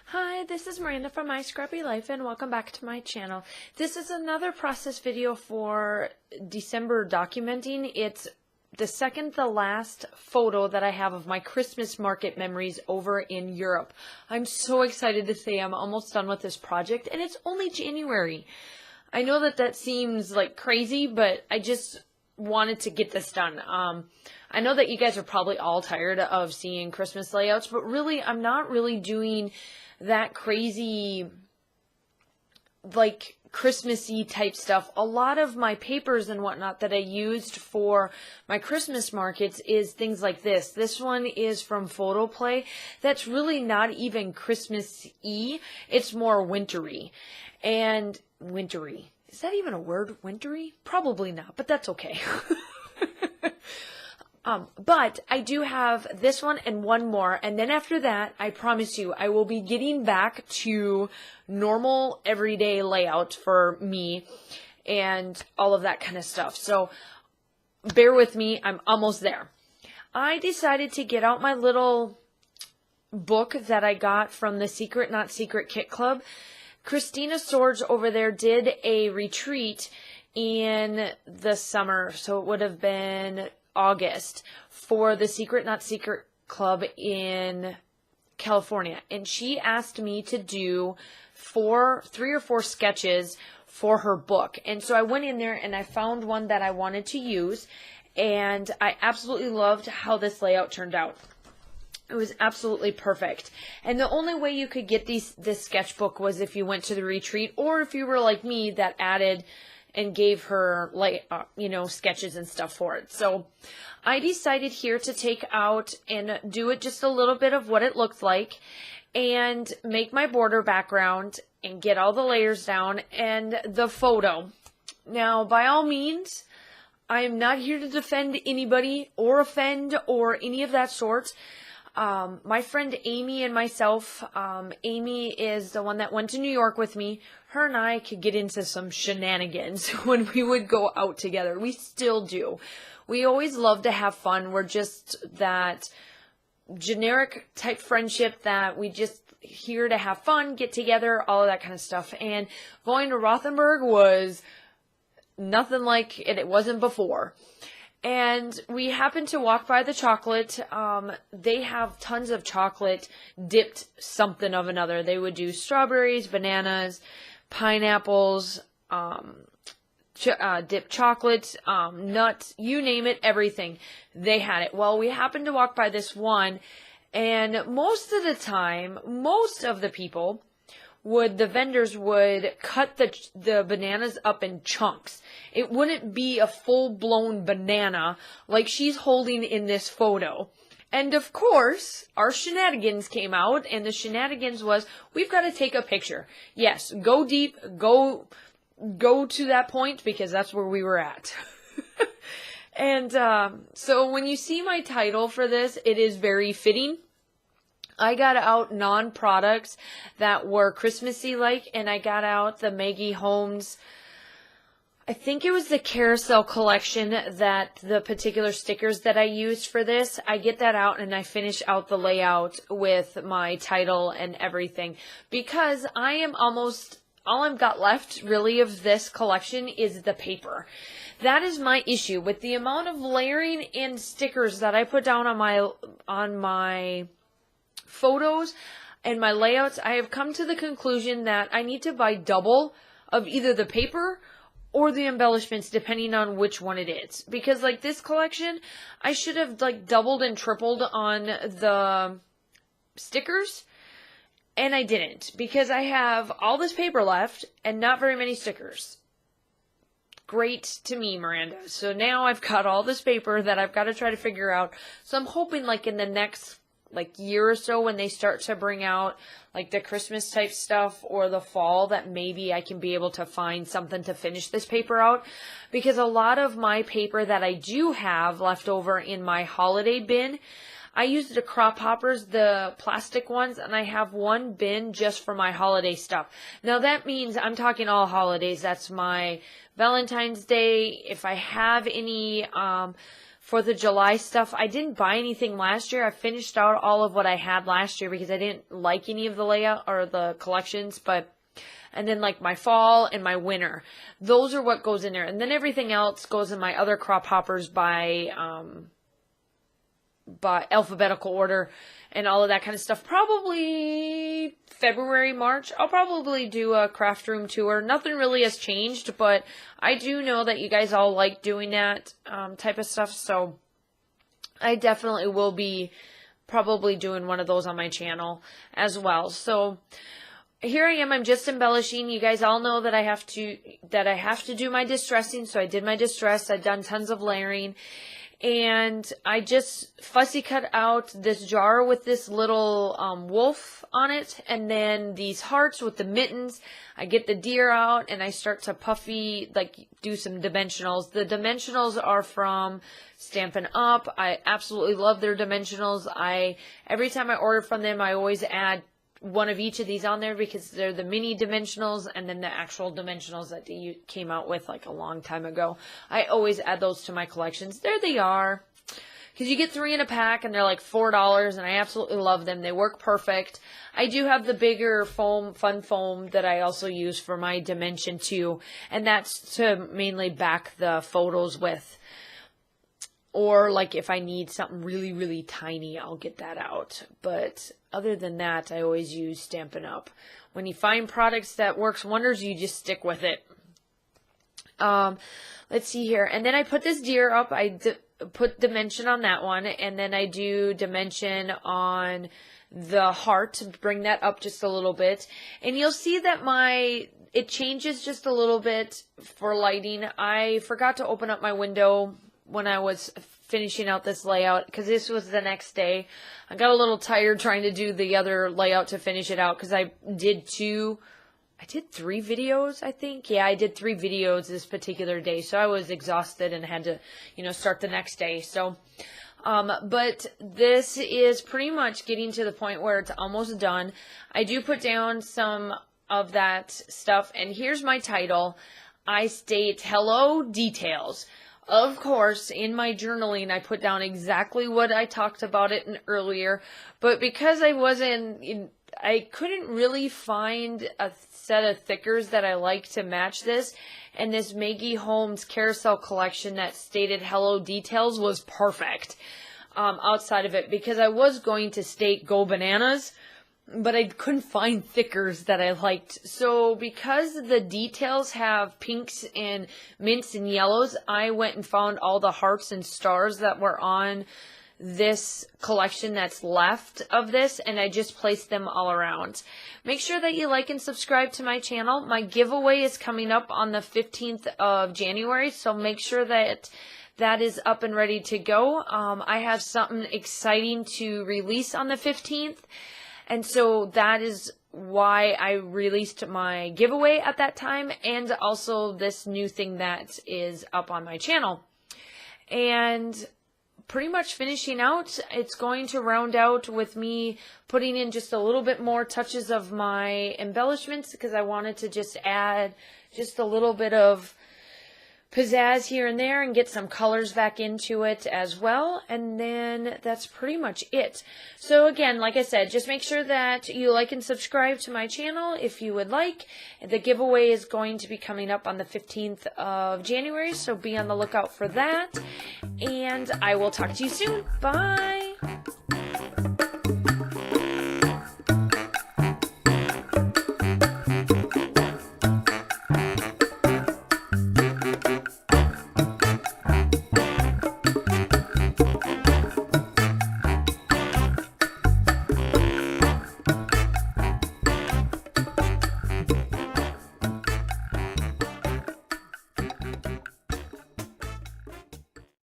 Hi, this is Miranda from My Scrappy Life and welcome back to my channel. This is another process video for December documenting. It's the second to last photo that I have of my Christmas market memories over in Europe. I'm so excited to say I'm almost done with this project and it's only January. I know that seems like crazy, but I just wanted to get this done. I know that you guys are probably all tired of seeing Christmas layouts, but really I'm not really doing that crazy like Christmassy type stuff. A lot of my papers and whatnot that I used for my Christmas markets is things like this. This one is from Photoplay. That's really not even Christmas-y. It's more wintry. And wintry. Is that even a word? Wintry? Probably not, but that's okay. But I do have this one and one more, and then after that, I promise you, I will be getting back to normal everyday layout for me and all of that kind of stuff. So bear with me, I'm almost there. I decided to get out my little book that I got from the Secret Not Secret Kit Club. Christina Swords over there did a retreat in the summer, so it would have been August, for the Secret Not Secret Club in California, and she asked me to do three or four sketches for her book. And so I went in there and I found one that I wanted to use, and I absolutely loved how this layout turned out. It was absolutely perfect. And the only way you could get this sketchbook was if you went to the retreat, or if you were like me that added and gave her sketches and stuff for it. So I decided here to take out and do it just a little bit of what it looked like and make my border background and get all the layers down and the photo. Now, by all means, I am not here to defend anybody or offend or any of that sort. My friend Amy and myself, Amy is the one that went to New York with me. Her and I could get into some shenanigans when we would go out together. We still do. We always love to have fun. We're just that generic type friendship that we just here to have fun, get together, all of that kind of stuff. And going to Rothenburg was nothing like it wasn't before. And we happened to walk by the chocolate. They have tons of chocolate dipped something of another. They would do strawberries, bananas, pineapples, dipped chocolate, nuts, you name it, everything. They had it. Well, we happened to walk by this one, and most of the time, most of the people the vendors would cut the bananas up in chunks. It wouldn't be a full-blown banana like she's holding in this photo. And of course, our shenanigans came out, and the shenanigans was, we've got to take a picture. Yes, go deep, go to that point, because that's where we were at. And so when you see my title for this, it is very fitting. I got out non-products that were Christmassy like, and I got out the Maggie Holmes, I think it was the Carousel collection, that the particular stickers that I used for this, I get that out and I finish out the layout with my title and everything, because all I've got left really of this collection is the paper. That is my issue with the amount of layering and stickers that I put down on my photos and my layouts. I have come to the conclusion that I need to buy double of either the paper or the embellishments, depending on which one it is. Because like this collection, I should have like doubled and tripled on the stickers, and I didn't, because I have all this paper left and not very many stickers. Great to me, Miranda. So now I've got all this paper that I've got to try to figure out. So I'm hoping like in the next year or so, when they start to bring out like the Christmas type stuff or the fall, that maybe I can be able to find something to finish this paper out, because a lot of my paper that I do have left over in my holiday bin, I used the crop hoppers, the plastic ones, and I have one bin just for my holiday stuff. Now that means I'm talking all holidays. That's my Valentine's Day. If I have any 4th of July stuff. I didn't buy anything last year. I finished out all of what I had last year because I didn't like any of the layout or the collections, and then like my fall and my winter, those are what goes in there. And then everything else goes in my other crop hoppers by alphabetical order and all of that kind of stuff. Probably February, March, I'll probably do a craft room tour. Nothing really has changed, but I do know that you guys all like doing that type of stuff. So I definitely will be probably doing one of those on my channel as well. So here I am. I'm just embellishing. You guys all know that I have to do my distressing. So I did my distress. I've done tons of layering. And I just fussy cut out this jar with this little wolf on it, and then these hearts with the mittens. I get the deer out and I start to puffy, like do some dimensionals. The dimensionals are from Stampin' Up. I absolutely love their dimensionals. Every time I order from them, I always add one of each of these on there because they're the mini dimensionals and then the actual dimensionals that they came out with like a long time ago. I always add those to my collections. There they are. Because you get 3 in a pack and they're like $4 and I absolutely love them. They work perfect. I do have the bigger foam, fun foam that I also use for my dimension too. And that's to mainly back the photos with. Or like if I need something really, really tiny, I'll get that out. But other than that, I always use Stampin' Up. When you find products that works wonders, you just stick with it. Let's see here. And then I put this deer up. I put dimension on that one. And then I do dimension on the heart to bring that up just a little bit. And you'll see that it changes just a little bit for lighting. I forgot to open up my window when I was finishing out this layout because this was the next day. I got a little tired trying to do the other layout to finish it out because I did 3 videos, I think. Yeah, I did 3 videos this particular day, so I was exhausted and had to, start the next day. So, but this is pretty much getting to the point where it's almost done. I do put down some of that stuff, and here's my title. I state, "Hello, Details." Of course, in my journaling, I put down exactly what I talked about it earlier, but because I couldn't really find a set of thickers that I like to match this, and this Maggie Holmes carousel collection that stated "Hello Details" was perfect outside of it, because I was going to state "Go Bananas," but I couldn't find thickers that I liked. So because the details have pinks and mints and yellows, I went and found all the hearts and stars that were on this collection that's left of this, and I just placed them all around. Make sure that you like and subscribe to my channel. My giveaway is coming up on the 15th of January, so make sure that that is up and ready to go. I have something exciting to release on the 15th. And so that is why I released my giveaway at that time, and also this new thing that is up on my channel. And pretty much finishing out, it's going to round out with me putting in just a little bit more touches of my embellishments, because I wanted to just add just a little bit of pizzazz here and there and get some colors back into it as well. And then that's pretty much it. So again, like I said, just make sure that you like and subscribe to my channel if you would like. The giveaway is going to be coming up on the 15th of January, so be on the lookout for that. And I will talk to you soon. Bye!